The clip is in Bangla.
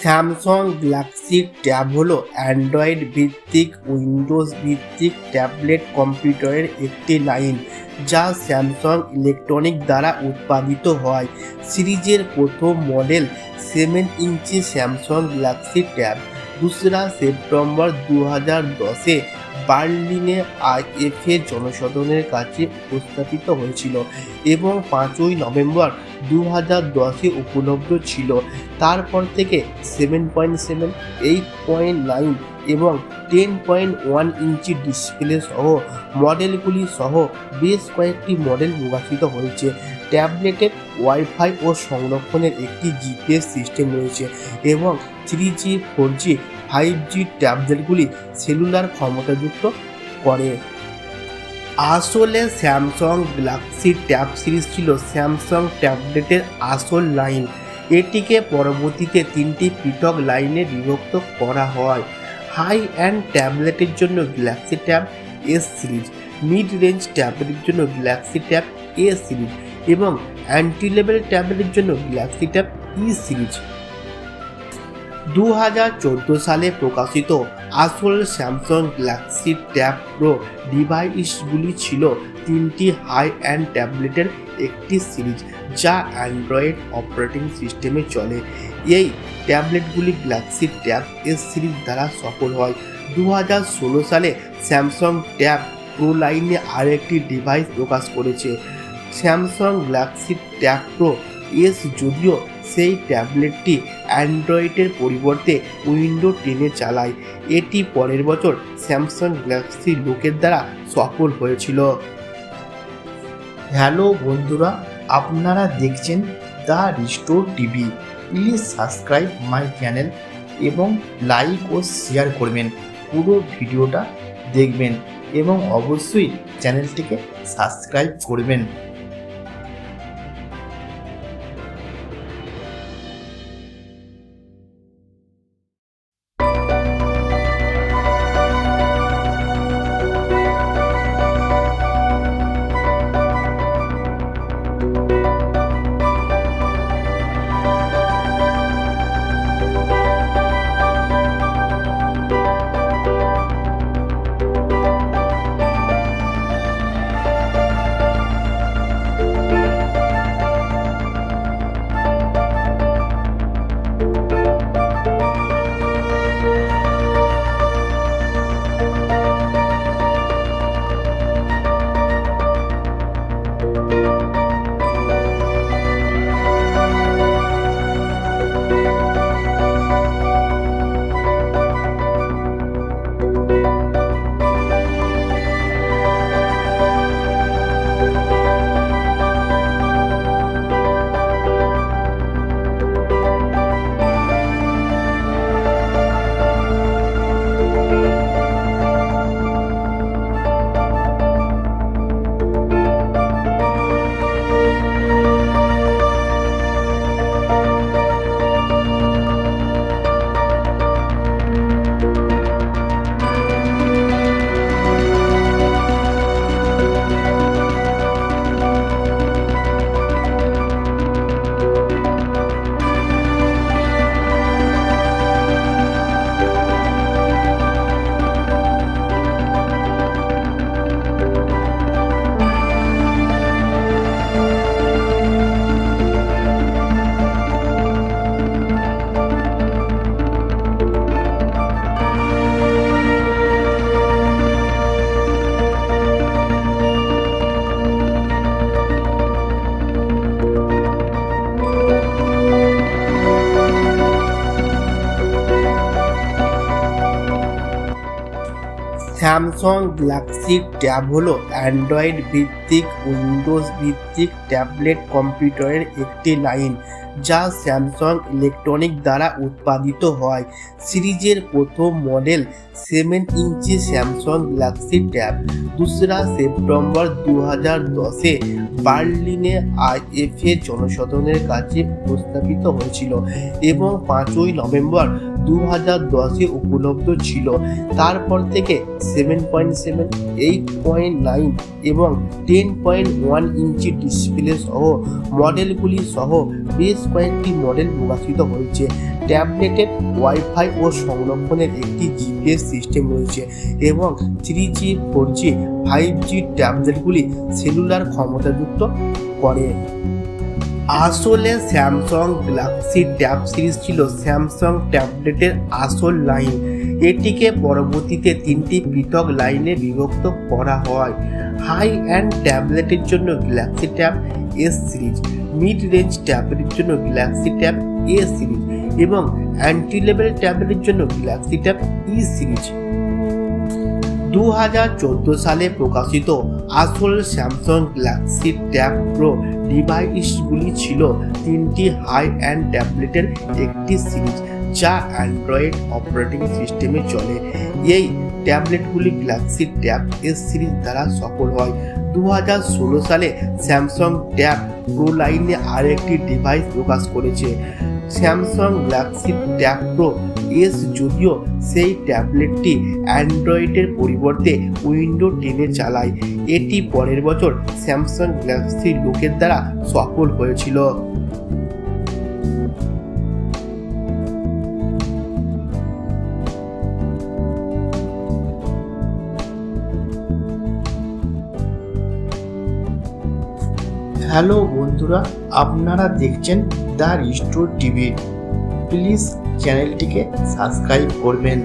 স্যামসাং গ্যালাক্সি ট্যাব হলো অ্যান্ড্রয়েড ভিত্তিক উইন্ডোজ ভিত্তিক ট্যাবলেট কম্পিউটারের একটি লাইন যা স্যামসাং ইলেকট্রনিক দ্বারা উৎপাদিত হয়। সিরিজের প্রথম model 7 inch Samsung Galaxy Tab 2রা সেপ্টেম্বর 2010-এ বার্লিনে আইএফএ জনসাধারণের কাছে উপস্থাপিত হয়েছিল এবং 5ই নভেম্বর 2010-এ উপলব্ধ ছিল। তারপর থেকে 7.7, 8.9 এবং 10.1 ইঞ্চি ডিসপ্লে সহ মডেলগুলি সহ বেশ কয়েকটি মডেল প্রকাশিত হয়েছে। ট্যাবলেটের ওয়াইফাই ও সংরক্ষণের একটি জিপিএস সিস্টেম রয়েছে এবং 3G, 4G, 5G ট্যাবলেটগুলি সেলুলার ক্ষমতাযুক্ত করে। আসলে স্যামসাং গ্যালাক্সি ট্যাব সিরিজ ছিল স্যামসাং ট্যাবলেটের আসল লাইন। এটিকে পরবর্তীতে 3টি পৃথক লাইনে বিভক্ত করা হয়। হাই অ্যান্ড ট্যাবলেটের জন্য Galaxy Tab S series, mid range ট্যাবলেটের জন্য গ্যালাক্সি ট্যাব এ সিরিজ এবং অ্যান্টি লেভেল ট্যাবলেটের জন্য গ্যালাক্সি ট্যাব ই সিরিজ। 2014 সালে প্রকাশিত আসল স্যামসাং গ্যালাক্সি ট্যাব প্রো ডিভাইসগুলি ছিল 3টি হাই অ্যান্ড ট্যাবলেটের একটি সিরিজ যা অ্যান্ড্রয়েড অপারেটিং সিস্টেমে চলে। এই ট্যাবলেটগুলি গ্যালাক্সি ট্যাব এস সিরিজ দ্বারা সফল হয়। 2016 সালে স্যামসাং ট্যাব প্রো লাইনে আরেকটি ডিভাইস প্রকাশ করেছে, Samsung Galaxy tab pro S. যদিও সেই ট্যাবলেটটি অ্যান্ড্রয়েডের পরিবর্তে উইন্ডো 10-এ চালায়, এটি পরের বছর স্যামসাং গ্যালাক্সি লোকের দ্বারা সফল হয়েছিল। হ্যালো বন্ধুরা, আপনারা দেখছেন the restore TV. Please subscribe my channel এবং লাইক ও শেয়ার করবেন। পুরো ভিডিওটা দেখবেন এবং অবশ্যই চ্যানেলটিকে সাবস্ক্রাইব করবেন। স্যামসাং গ্যালাক্সি ট্যাব হলো অ্যান্ড্রয়েড ভিত্তিক উইন্ডোজ ভিত্তিক ট্যাবলেট কম্পিউটারের একটি লাইন যা স্যামসাং ইলেকট্রনিক দ্বারা উৎপাদিত হয়। সিরিজের প্রথম model 7 inch Samsung Galaxy Tab 2রা সেপ্টেম্বর 2010-এ বার্লিনে আইএফএ জনসাধারণের কাছে উপস্থাপিত হয়েছিল এবং 5ই নভেম্বর 2010-এ উপলব্ধ ছিল। তারপর থেকে 7.7, 8.9 এবং 10.1 ইঞ্চি ডিসপ্লে সহ মডেলগুলি সহ বেশ কয়েকটি মডেল প্রকাশিত হয়েছে। ট্যাবলেটের ওয়াইফাই ও সংরক্ষণের একটি জিপিএস সিস্টেম রয়েছে এবং 3G, 4G, 5G ট্যাবলেটগুলি সেলুলার ক্ষমতাযুক্ত করে। আসলে স্যামসাং গ্যালাক্সি ট্যাব সিরিজ ছিল স্যামসাং ট্যাবলেটের আসল লাইন। এটিকে পরবর্তীতে 3টি পৃথক লাইনে বিভক্ত করা হয়। হাই অ্যান্ড ট্যাবলেটের জন্য Galaxy Tab S series, mid range ট্যাবলেটের জন্য গ্যালাক্সি ট্যাব এ সিরিজ এবং অ্যান্ট্রি লেভেল ট্যাবলেটের জন্য গ্যালাক্সি ট্যাব ই সিরিজ। 2014 সালে প্রকাশিত আসল স্যামসাং গ্যালাক্সি ট্যাব প্রো ডিভাইসগুলি ছিল 3টি হাই অ্যান্ড ট্যাবলেটের একটি সিরিজ যা অ্যান্ড্রয়েড অপারেটিং সিস্টেমে চলে। এই ট্যাবলেটগুলি গ্যালাক্সি ট্যাব এস সিরিজ দ্বারা সফল হয়। 2016 সালে স্যামসাং ট্যাব প্রো লাইনে আরেকটি ডিভাইস প্রকাশ করেছে, Samsung Galaxy tab pro S. যদিও সেই ট্যাবলেটটি অ্যান্ড্রয়েডের পরিবর্তে উইন্ডো 10-এ চালায়, এটি পরের বছর স্যামসাং গ্যালাক্সি লোকের দ্বারা সফল হয়েছিল। হ্যালো বন্ধুরা, আপনারা দেখছেন দ্য রিস্টোর টিভি। প্লিজ চ্যানেলটিকে সাবস্ক্রাইব করবেন।